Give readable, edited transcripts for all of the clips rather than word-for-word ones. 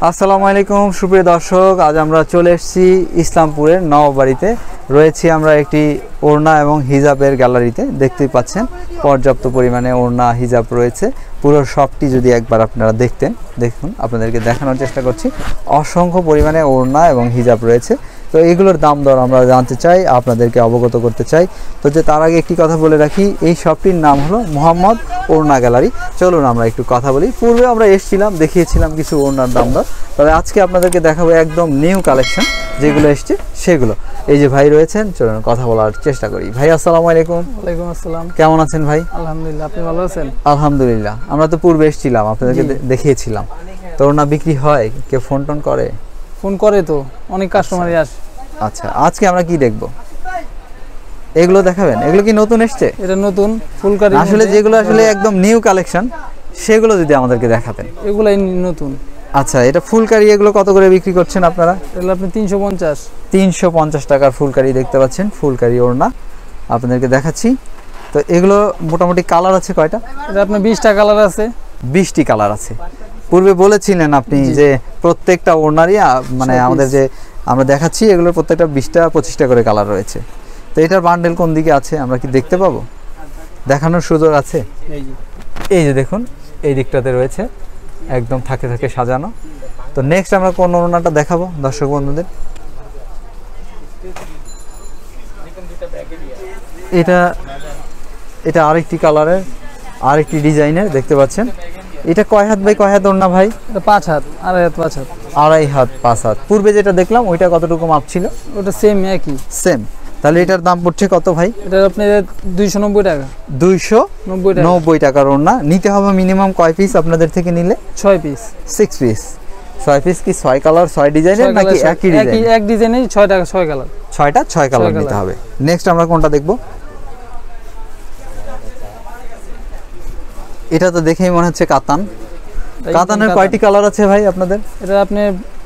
আসসালামু আলাইকুম সুপ্রিয় দর্শক, আজ আমরা চলে এসেছি ইসলামপুরের নওবাড়িতে। রয়েছি আমরা একটি ওড়না এবং হিজাবের গ্যালারিতে। দেখতেই পাচ্ছেন পর্যাপ্ত পরিমাণে ওড়না হিজাব রয়েছে। পুরো শপটি যদি একবার আপনারা দেখুন, আপনাদেরকে দেখানোর চেষ্টা করছি। অসংখ্য পরিমাণে ওড়না এবং হিজাব রয়েছে। তো এগুলোর দাম দর আমরা জানতে চাই, আপনাদেরকে অবগত করতে চাই। তো যে তার আগে একটি কথা বলে রাখি, এই শপটির নাম হলো মোহাম্মদ ওড়না গ্যালারি। চলুন আমরা একটু কথা বলি। পূর্বে আমরা এসেছিলাম, দেখিয়েছিলাম কিছু ওড়নার দাম দর, তবে আজকে আপনাদেরকে দেখাবো একদম নিউ কালেকশন যেগুলো এসছে সেগুলো। এই যে ভাই রয়েছেন, চলুন কথা বলার চেষ্টা করি। ভাই আসসালামু আলাইকুম। ওয়ালাইকুম আসসালাম। কেমন আছেন ভাই? আলহামদুলিল্লাহ, আপনি ভালো আছেন? আলহামদুলিল্লাহ। আমরা তো পূর্বে এসেছিলাম, আপনাদেরকে দেখিয়েছিলাম। তো ওড়না বিক্রি হয়? কেউ ফোন টোন করে? ফোন করে তো, অনেক কাস্টমারই আসে। আচ্ছা, আজকে আমরা কি দেখবো? এগুলো দেখাবেন? এগুলো কি নতুন এসছে? এটা নতুন ফুলকারি, আসলে যেগুলো আসলে একদম নিউ কালেকশন সেগুলো যদি আমাদেরকে দেখাতেন। এগুলাই নতুন। আচ্ছা, এটা ফুলকারি, এগুলো কত করে বিক্রি করছেন আপনারা? এগুলো আপনি 350 350 টাকার ফুলকারি দেখতে পাচ্ছেন, ফুলকারি ওড়না আপনাদেরকে দেখাচ্ছি। তো এগুলো মোটামুটি কালার আছে কয়টা? এটা আপনার 20টা কালার আছে। 20টি কালার আছে। পূর্বে বলেছিলেন আপনি যে প্রত্যেকটা ওড়নারই মানে আমাদের যে আমরা দেখাচ্ছি এগুলোর প্রত্যেকটা 20টা-25টা করে কালার রয়েছে। তো এটার বান্ডেল কোন দিকে আছে, আমরা কি দেখতে পাবো? দেখানোর সুযোগ আছে? এই যে দেখুন, এই দিকটাতে রয়েছে একদম থাকে থাকে সাজানো। তো নেক্সট আমরা কোন ওড়নাটা দেখাবো দর্শক বন্ধুদের? এটা আরেকটি কালারের, আরেকটি ডিজাইনের দেখতে পাচ্ছেন। এটা কয় হাত বাই কয় হাত ওড়না ভাই? এটা 5 হাত, আড়াই হাত, 5 হাত। আড়াই হাত 5 হাত। পূর্বে যেটা দেখলাম ওইটা কতটুকু মাপ ছিল? ওটা সেম, একই সেম। তাহলে এটার দাম পড়ছে কত ভাই? এটা আপনি 290 টাকা। 290 টাকার ওড়না। নিতে হবে মিনিমাম কয় পিস আপনাদের থেকে নিলে? 6 পিস। 6 পিস। 6 পিস কি 6 কালার 6 ডিজাইনের নাকি একই ডিজাইন? এক ডিজাইনের 6 টাকা 6 কালার। 6টা 6 কালার নিতে হবে। নেক্সট আমরা কোনটা দেখব? এটা তো দেখেই মনে হচ্ছে কাতান। কাতানের কয়টি কালার আছে ভাই আপনাদের? এটা আপনি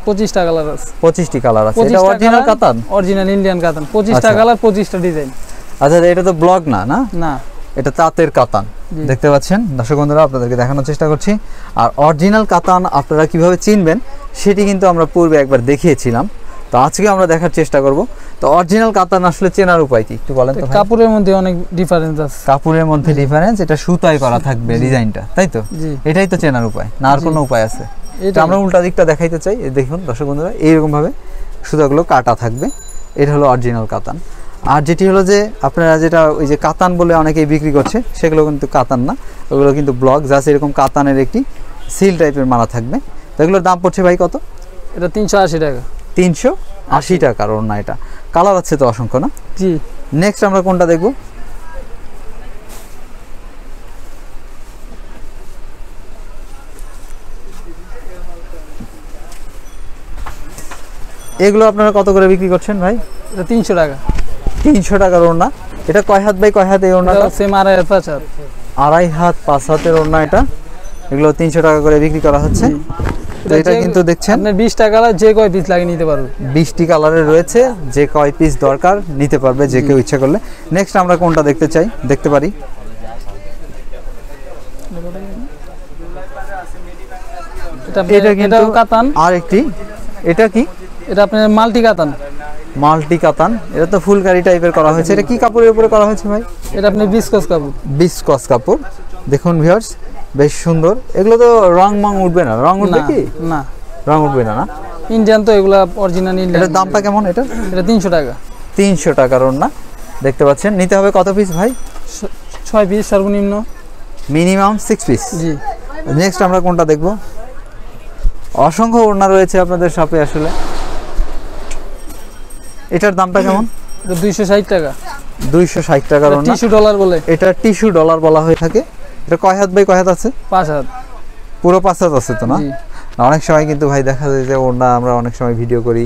25টা কালার আছে। 25টি কালার আছে। এটা অরিজিনাল কাতান? অরিজিনাল ইন্ডিয়ান কাতান। 25টা কালার, 25টা ডিজাইন। আচ্ছা, এটা তো ব্লক না? না, এটা তাঁতের কাতান। দেখতে পাচ্ছেন দর্শক বন্ধুরা, আপনাদেরকে দেখানোর চেষ্টা করছি। আর অরিজিনাল কাতান আপনারা কিভাবে চিনবেন সেটি কিন্তু আমরা পূর্বে একবার দেখিয়েছিলাম। তো আজকে আমরা দেখার চেষ্টা করব। তো অরিজিনাল কাতান আসলে চেনার উপায় কি একটু বলেন তো? কাপড়ের মধ্যে অনেক ডিফারেন্স আছে। কাপড়ের মধ্যে ডিফারেন্স, এটা সুতায় করা থাকবে ডিজাইনটা, তাই তো? এটাই তো চেনার উপায়, না আর কোনো উপায় আছে? এটা আমরা উল্টা দিকটা দেখাইতে চাই। দেখুন দর্শক বন্ধুরা, এইরকম ভাবে সুতাগুলো কাটা থাকবে। এটা হলো অরিজিনাল কাতান। আর যেটি হলো যে আপনারা যেটা ওই যে কাতান বলে অনেকেই বিক্রি করছে, সেগুলো কিন্তু কাতান না, ওগুলো কিন্তু ব্লক। জাস্ট এরকম কাতানের একটি সিল টাইপের মালা থাকবে। তো এগুলোর দাম পড়ছে ভাই কত? এটা 380 টাকা। 380 টাকার ওড়না। এটা কালার আছে তো অসংখ্য, না? জি। নেক্সট আমরা কোনটা দেখব? এগুলো আপনারা কত করে বিক্রি করছেন ভাই? এটা 300 টাকা। 300 টাকার ওড়না। এটা কয় হাত বাই কয় হাত এই ওড়নাটা? সেম আড়াই হাত 5 হাত। আড়াই হাত 5 হাতের ওড়না এটা। এগুলো 300 টাকা করে বিক্রি করা হচ্ছে। তো এটা কিন্তু দেখছেন আপনি 20টা কালার যে কয় পিস লাগে নিতে পারবেন। 20টি কালারের রয়েছে, যে কয় পিস দরকার নিতে পারবে যে কেউ ইচ্ছা করলে। নেক্সট আমরা কোনটা দেখতে পারি? এটা কিন্তু কাতান। আরেকটি, এটা কি? এটা আপনার মাল্টি কাতান। মাল্টি কাতান। এটা তো ফুলকারি টাইপের করা হয়েছে। এটা কি কাপড়ের উপরে করা হয়েছে ভাই? এটা আপনি বিসকস কাপড়। বিসকস কাপড়। দেখুন ভিউয়ার্স, বেশ সুন্দর। এগুলো তো রং উঠবে না? রং উঠবে কি? না, রং উঠবে না। না, ইন্ডিয়ান তো, এগুলা অরিজিনাল ইন্ডিয়ান। এটার দামটা কেমন? এটা 300 টাকা। 300 টাকার ওড়না দেখতে পাচ্ছেন। নিতে হবে কত পিস ভাই? 6 পিস সর্বনিম্ন, মিনিমাম 6 পিস। জি। নেক্সট আমরা কোনটা দেখব? অসংখ্য ওড়না রয়েছে আপনাদের শপে আসলে। এটার দামটা কেমন? এটা 260 টাকা। 260 টাকার ওড়না। টিস্যু ডলার বলে। এটা টিস্যু ডলার বলা হয়ে থাকে। এটা কয় হাত বাই কয় হাত আছে? 5 হাত। পুরো 5 হাত আছে তো, না? অনেক সময় কিন্তু ভাই দেখা যায় যে ওড়না আমরা অনেক সময় ভিডিও করি,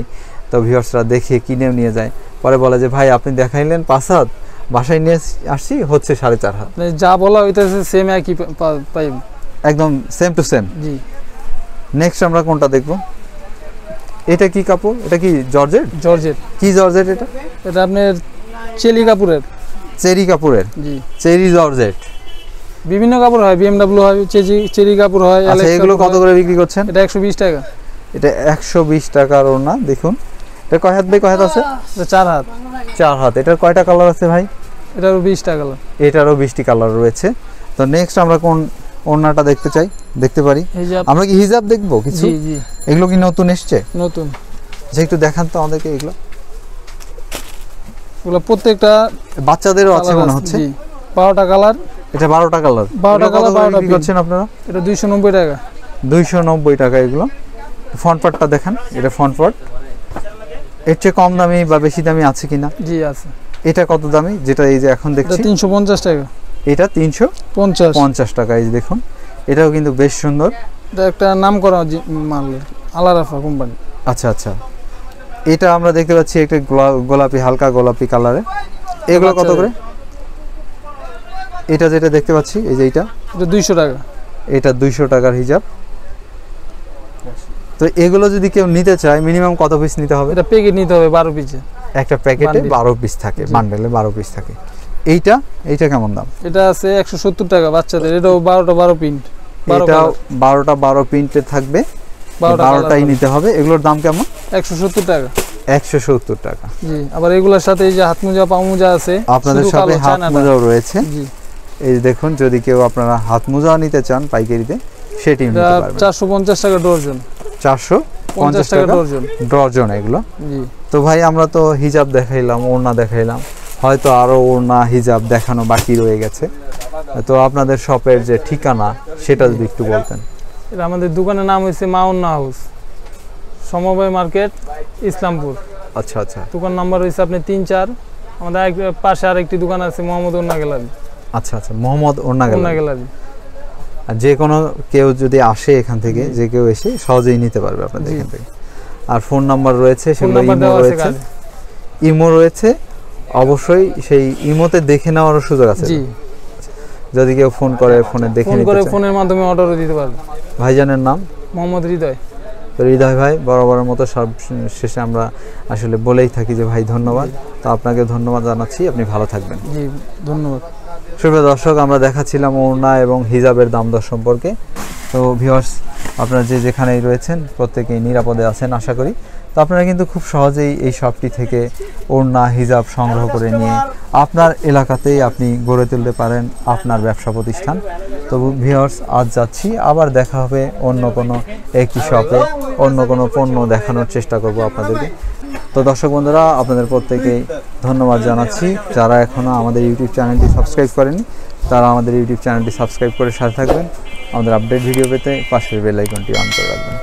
তো ভিউয়ার্সরা দেখে কিনেও নিয়ে যায়, পরে বলে যে ভাই আপনি দেখাইলেন 5 হাত, বাসায় নিয়ে আসছি হচ্ছে 4.5 হাত। যা বলা হইতেছে সেম একই পাইব, একদম same to same. G. Next আমরা কোনটা দেখব? এটা কি কাপড়? এটা কি জর্জেট? জর্জেট। কি জর্জেট এটা? এটা আপনার চেরি কাপড়ের। চেরি কাপড়ের? জি। Cherry georgette. বিভিন্ন কাপড় হয়, বিএমডব্লিউ হয়, চেরি কাপড় হয়। আচ্ছা, এগুলো কত করে বিক্রি করছেন? এটা 120 টাকা। এটা 120 টাকার ওড়না। দেখুন এটা কয় হাত ভাই, কয় হাত আছে? এটা 4 হাত। 4 হাত। এটার কয়টা কালার আছে ভাই? এটারও 20টা কালার। এটারও 20টি কালার রয়েছে। তো নেক্সট আমরা কোন ওড়নাটা দেখতে পারি? হিজাব। আমরা কি হিজাব দেখবো কিছু? জি জি, এগুলো কি নতুন এসছে? নতুন। যে একটু দেখান তো আমাদেরকে এগুলো। এগুলো প্রত্যেকটা বাচ্চাদেরও আছে মনে হচ্ছে। জি, 12টা কালার। এটা 12টা কালার। 12টা কালার, 12টা কি করছেন আপনারা? এটা 290 টাকা। 290 টাকা এগুলো। ফ্রন্ট পার্টটা দেখান, এটা ফ্রন্ট পার্ট। এর চেয়ে কম দামি বা বেশি দামি আছে কিনা? জি আছে। এটা কত দামি যেটা এই যে এখন এটা দেখছি? 350 টাকা। এটা 350 টাকা। এই যে দেখুন, এটাও কিন্তু বেশ সুন্দর। এটা একটা নাম করা মাল, আলারাফা কোম্পানি। আচ্ছা আচ্ছা। এটা আমরা দেখতে পাচ্ছি একটা গোলাপি, হালকা গোলাপি কালারে। এগুলো কত করে? এটা যেটা দেখতে পাচ্ছি এই যে এটা 200 টাকা। এটা 200 টাকার হিজাব। তো এগুলো যদি কেউ নিতে চায় মিনিমাম কত পিস নিতে হবে? এটা প্যাকেট নিতে হবে 12 পিসে। একটা প্যাকেটে 12 পিস থাকে, বান্ডেলে 12 পিস থাকে। এইটা কেমন দাম? এটা আছে 170 টাকা বাচ্চাদের। এটাও 12টা 12 প্রিন্ট। এটা 12টা 12 প্রিন্টে থাকবে, 12টাই নিতে হবে। এগুলোর দাম কেমন? 170 টাকা। 170 টাকা। জি, আবার এগুলোর সাথে এই যে হাত মোজা, পা মোজা আছে। আপনাদের সাথে হাত মোজাও রয়েছে। জি, এই যে দেখুন, যদি কেউ আপনারা হাত মোজাও নিতে চান পাইকারিতে সেটি নিতে পারবেন। 450 টাকা ডজন। 450 টাকা ডজন এগুলো। জি। তো ভাই আমরা তো হিজাব দেখাইলাম, ওড়না দেখাইলাম, হয়তো আরো ওড়না হিজাব দেখানো বাকি রয়ে গেছে। তো আপনাদের শপের যে ঠিকানা সেটা যদি একটু বলতেন। এটা আমাদের দোকানের নাম হইছে মা ওড়না হাউস, সমবায় মার্কেট, ইসলামপুর। আচ্ছা আচ্ছা। দোকান নাম্বার হইছে আপনি 3-4। আমাদের পাশে আরেকটি দোকান আছে মোহাম্মদ ওড়না গ্যালারি। আচ্ছা আচ্ছা, মোহাম্মদ ওড়না গ্যালারি। আর যে কোনো কেউ যদি আসে এখান থেকে, যে কেউ এসে সহজেই নিতে পারবে আপনাদের এখান থেকে। আর ফোন নাম্বার রয়েছে, সেগুলো ইমো রয়েছে। অবশ্যই সেই ইমোতে দেখে নেওয়ার সুযোগ আছে। জি, যদি কেউ ফোন করে ফোনে দেখে নিতে চায়, ফোনের মাধ্যমে অর্ডারও দিতে পারবে। ভাইজানের নাম? মোহাম্মদ হৃদয়। তো হৃদয় ভাই, বরাবরের মতো সব শেষে আমরা আসলে বলেই থাকি যে ভাই ধন্যবাদ। তো আপনাকে ধন্যবাদ জানাচ্ছি, আপনি ভালো থাকবেন। জি, ধন্যবাদ। সুপ্রিয় দর্শক, আমরা দেখাচ্ছিলাম ওড়না এবং হিজাবের দাম দর সম্পর্কে। তো ভিউয়ার্স, আপনারা যে যেখানেই রয়েছেন প্রত্যেকেই নিরাপদে আছেন আশা করি। তো আপনারা কিন্তু খুব সহজেই এই শপটি থেকে ওড়না হিজাব সংগ্রহ করে নিয়ে আপনার এলাকাতেই আপনি গড়ে তুলতে পারেন আপনার ব্যবসা প্রতিষ্ঠান। তো ভিউয়ার্স, আজ যাচ্ছি, আবার দেখা হবে অন্য কোনো একই শপে, অন্য কোনো পণ্য দেখানোর চেষ্টা করব আপনাদেরকে। তো দর্শক বন্ধুরা, আপনাদের প্রত্যেকেই ধন্যবাদ জানাচ্ছি। যারা এখনও আমাদের ইউটিউব চ্যানেলটি সাবস্ক্রাইব করেনি তারা আমাদের ইউটিউব চ্যানেলটি সাবস্ক্রাইব করে সাথে থাকবেন। আমাদের আপডেট ভিডিও পেতে পাশের বেল আইকনটি অন করে রাখবেন।